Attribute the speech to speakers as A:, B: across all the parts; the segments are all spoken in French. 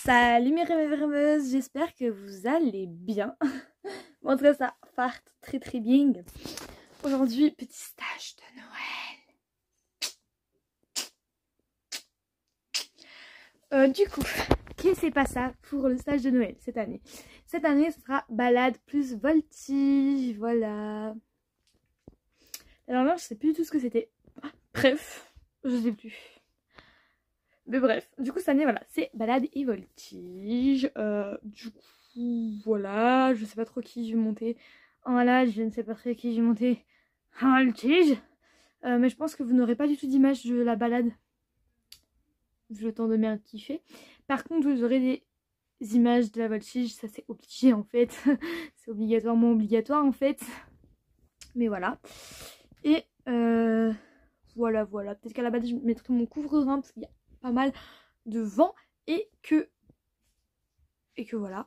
A: Salut mes rêveuses, j'espère que vous allez bien. En tout cas ça part très bien. Aujourd'hui, petit stage de Noël. Du coup, qu'est-ce que c'est pas ça pour le stage de Noël cette année? Cette année, ce sera balade plus voltige, voilà. Alors là, je sais plus du tout ce que c'était. Bref, je sais plus. Mais bref, du coup cette année voilà, c'est balade et voltige. Du coup voilà, je sais pas trop qui je vais monter en balade, je ne sais pas trop qui je vais monter en voltige. Mais je pense que vous n'aurez pas du tout d'image de la balade, vu le temps de merde qu'il fait. Par contre vous aurez des images de la voltige, ça c'est obligé en fait. C'est obligatoirement obligatoire en fait. Mais voilà. Et voilà. Peut-être qu'à la base je mettrai mon couvre-rein parce qu'il y a pas mal de vent et que voilà.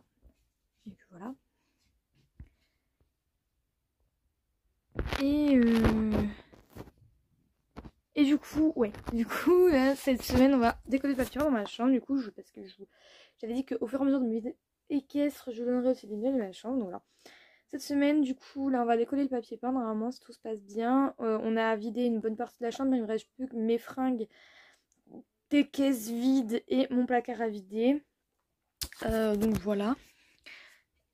A: Et du coup là, cette semaine on va décoller le papier dans ma chambre. Du coup parce que j'avais dit qu'au fur et à mesure de mes vidéos équestres je donnerai aussi des nouvelles de ma chambre. Donc voilà, cette semaine du coup là on va décoller le papier peint normalement si tout se passe bien. On a vidé une bonne partie de la chambre, mais il me reste plus que mes fringues, des caisses vides et mon placard à vider. Donc voilà.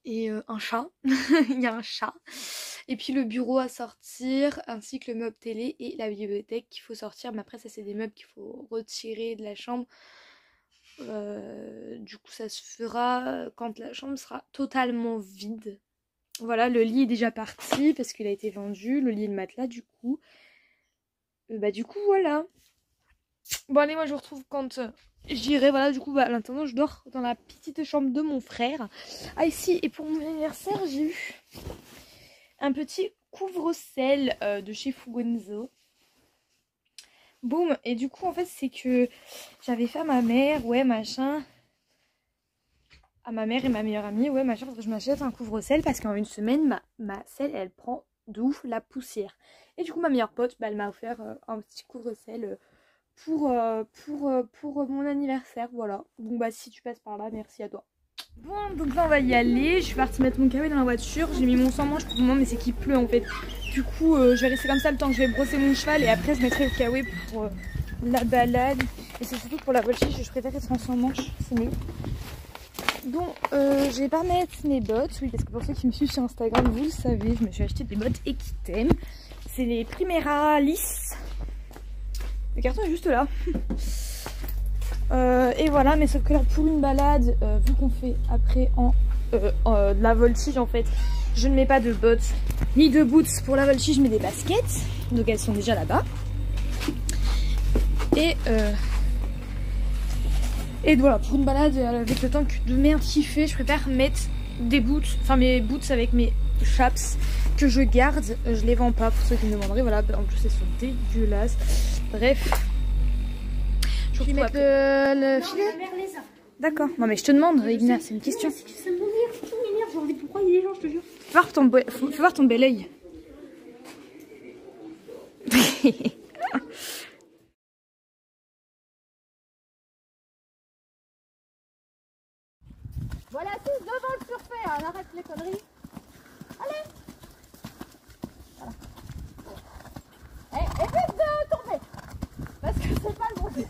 A: Et un chat, il y a un chat. Et puis le bureau à sortir, ainsi que le meuble télé et la bibliothèque qu'il faut sortir. Mais après ça c'est des meubles qu'il faut retirer de la chambre. Du coup ça se fera quand la chambre sera totalement vide. Voilà, le lit est déjà parti parce qu'il a été vendu, le lit et le matelas du coup. Du coup voilà. Bon allez, moi je vous retrouve quand j'irai. Voilà, du coup à l'instant je dors dans la petite chambre de mon frère. Ah ici, et pour mon anniversaire j'ai eu un petit couvre-sel de chez Fugonzo. Boum. Et du coup en fait c'est que j'avais fait à ma mère, ouais machin, à ma mère et ma meilleure amie, ouais machin, faudrait que je m'achète un couvre-sel parce qu'en une semaine ma selle elle prend de ouf la poussière. Et du coup ma meilleure pote elle m'a offert un petit couvre-sel pour mon anniversaire, voilà. Donc si tu passes par là, merci à toi. Bon, donc là on va y aller. Je suis partie mettre mon kawaii dans la voiture. J'ai mis mon sans-manche pour le moment, mais c'est qu'il pleut en fait. Du coup je vais rester comme ça le temps que je vais brosser mon cheval et après je mettrai le kawaii pour la balade. Et c'est surtout pour la voltige, je préfère être en sans-manche, c'est mieux. Donc je vais pas mettre mes bottes, oui, parce que pour ceux qui me suivent sur Instagram, vous le savez, je me suis acheté des bottes Equitem. C'est les Primera lisses. Le carton est juste là. Et voilà, mais sauf que là pour une balade, vu qu'on fait après de la voltige en fait, je ne mets pas de bottes ni de boots pour la voltige, je mets des baskets. Donc elles sont déjà là-bas. Et voilà, pour une balade avec le temps de merde qui fait, je préfère mettre des boots, enfin mes boots avec mes chaps que je garde, je les vends pas pour ceux qui me demanderaient. Voilà, en plus elles sont dégueulasses. Bref, je vais mettre le filet. D'accord, non mais je te demande, Igna, c'est une question.
B: Ça m'énerve, j'ai envie de broyer les gens, je te jure.
A: Fais voir ton bel oeil.
B: Voilà, tous devant le surfait, on arrête les conneries. Allez. Voilà. Et vite de tourner. Parce que c'est pas le bon but.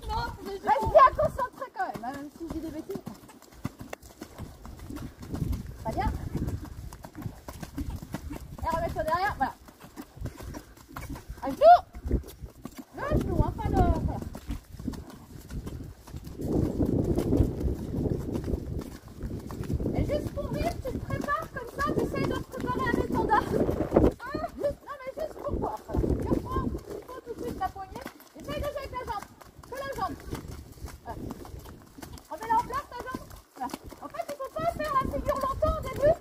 B: Non, reste bien concentré quand même si je dis des bêtises. Pas bien. Et remets-toi derrière, voilà. Un genou. Le genou, hein, pas le... Voilà. Et juste pour vivre, tu te prépares comme ça, tu essaies de te préparer un étendard. Non mais juste pour voir. Voilà. Tu reprends, il faut tout de suite la poignée. Essaye déjà avec la jambe. Que la jambe. Voilà. Remets-la en place ta jambe. Voilà. En fait, il ne faut pas faire la figure longtemps au début.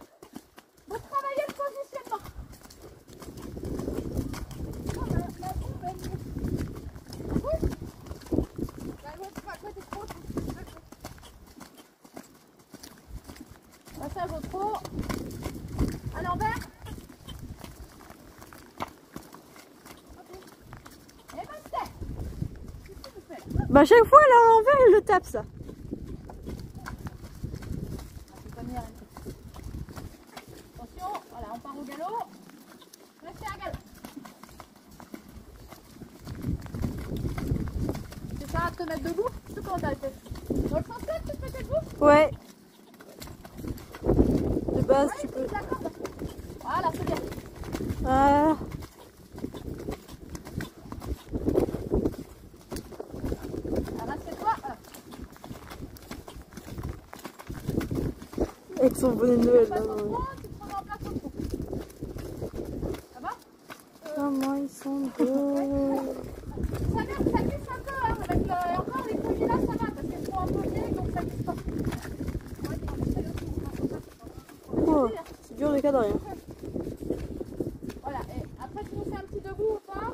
B: Il faut travailler le positionnement. La bombe, elle bouge. Bah, l'autre, à côté trop. Passage au trot. À l'envers. Ok. Et maintenant. Qu'est-ce que tu fais là ?
A: Bah chaque fois là à l'envers elle le tape ça.
B: te mettre debout. Je sais comment t'as le fait. Dans le sens là, tu te mettais debout.
A: Ouais. De base, tu peux.
B: D'accord. Voilà, c'est bien.
A: Ah.
B: Assieds-toi.
A: Avec son bonnet de Noël.
B: Passe au front, tu te remets en place au front. Ça va?
A: Comment ils sont beaux.
B: Ça glisse un peu, hein, avec le... encore les colliers là, ça va, parce qu'elles sont un peu vieilles, donc ça glisse pas.
A: Oh, c'est dur de cadrer.
B: Voilà, et après tu nous fais un petit debout ou pas?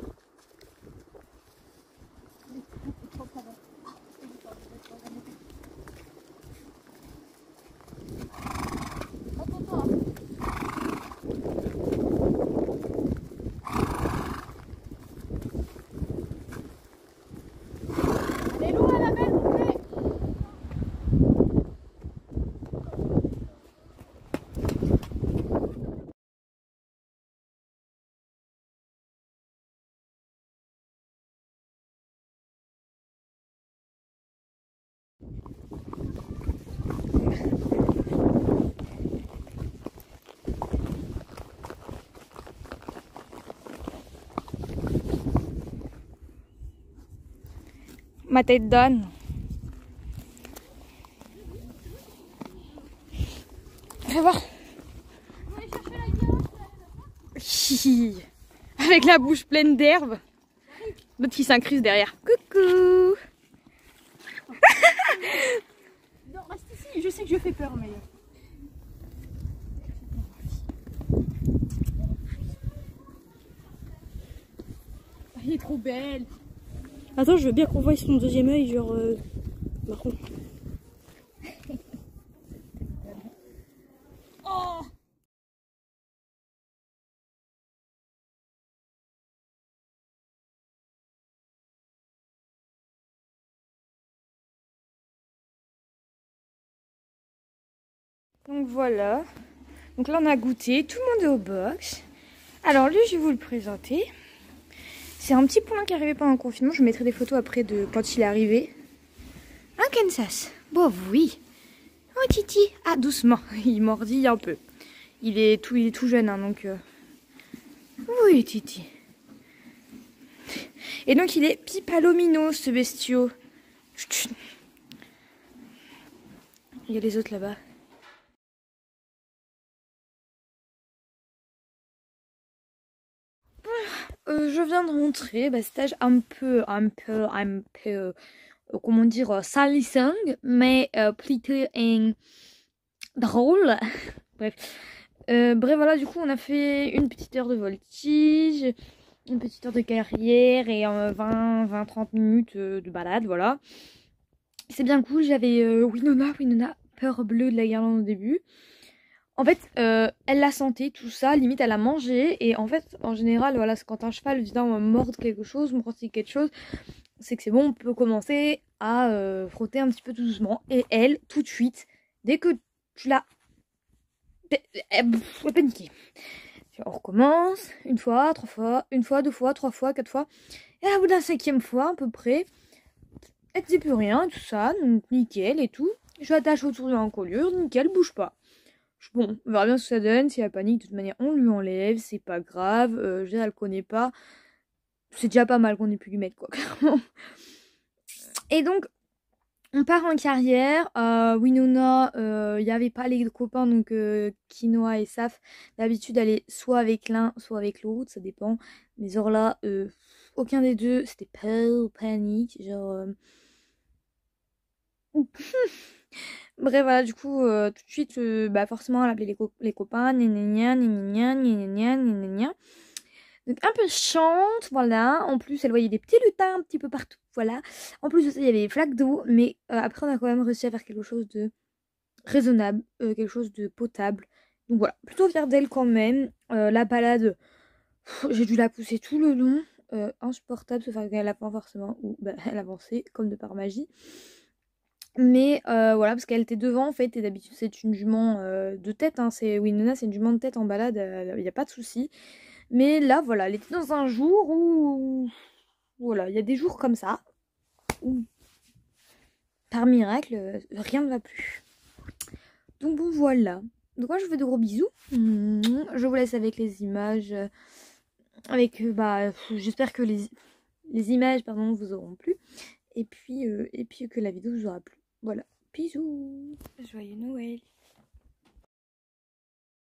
B: Les loups à la belle, montez!
A: Ma tête donne. Fais voir. Hi. Avec la bouche pleine d'herbe. L'autre qui s'incruste derrière. Coucou.
B: Non, reste ici, je sais que je fais peur, mais... Elle est trop belle.
A: Attends, je veux bien qu'on voie son deuxième œil, genre marron.
B: Oh!
A: Donc voilà. Donc là on a goûté, tout le monde est au box. Alors lui je vais vous le présenter. C'est un petit poulain qui est arrivé pendant le confinement. Je mettrai des photos après de quand il est arrivé. Un Kansas. Bon oui. Oh Titi. Ah doucement. Il mordit un peu. Il est tout jeune hein, donc. Oui Titi. Et donc il est pipalomino ce bestiau. Il y a les autres là-bas. Je viens de rentrer, stage un peu, comment dire, salissant, mais plutôt drôle. Bref. Bref, voilà, du coup, on a fait une petite heure de voltige, une petite heure de carrière et 20-30 minutes de balade, voilà. C'est bien cool, j'avais Winona, peur bleue de la guirlande au début. En fait, elle l'a sentait, tout ça, limite elle a mangé. Et en fait, en général, voilà, c'est quand un cheval vient mordre quelque chose, mordre quelque chose, c'est que c'est bon, on peut commencer à frotter un petit peu tout doucement. Et elle, tout de suite, dès que tu l'as... Elle a paniqué. On recommence, une fois, trois fois, une fois, deux fois, trois fois, quatre fois. Et à bout d'un 5e fois, à peu près, elle ne dit plus rien, tout ça, donc nickel et tout. Je l'attache autour de l'encolure, nickel, bouge pas. Bon, on verra bien ce que ça donne. Si elle panique, de toute manière, on lui enlève. C'est pas grave. Je veux dire, elle connaît pas. C'est déjà pas mal qu'on ait pu lui mettre, quoi, clairement. Et donc, on part en carrière. Winona, il n'y avait pas les copains, donc Quinoa et Saf. D'habitude, elle est soit avec l'un, soit avec l'autre. Ça dépend. Mais or là, aucun des deux. C'était pas panique. Genre. Bref, voilà, du coup, tout de suite, forcément, elle appelait les copains, gna gna gna. Donc, un peu chante, voilà. En plus, elle voyait des petits lutins un petit peu partout, voilà. En plus de ça, il y avait des flaques d'eau, mais après, on a quand même réussi à faire quelque chose de raisonnable, quelque chose de potable. Donc voilà, plutôt fière d'elle quand même. La balade, j'ai dû la pousser tout le long. Insupportable, sauf qu'elle a pas forcément, ou elle avançait comme de par magie. Mais voilà, parce qu'elle était devant en fait, et d'habitude c'est une jument de tête, hein. Winona, c'est une jument de tête en balade, il n'y a pas de souci. Mais là, voilà, elle était dans un jour où... Voilà, il y a des jours comme ça, où par miracle, rien ne va plus. Donc bon, voilà. Donc moi, je vous fais de gros bisous. Je vous laisse avec les images. J'espère que les images, vous auront plu. Et puis que la vidéo vous aura plu. Voilà. Bisous. Joyeux Noël.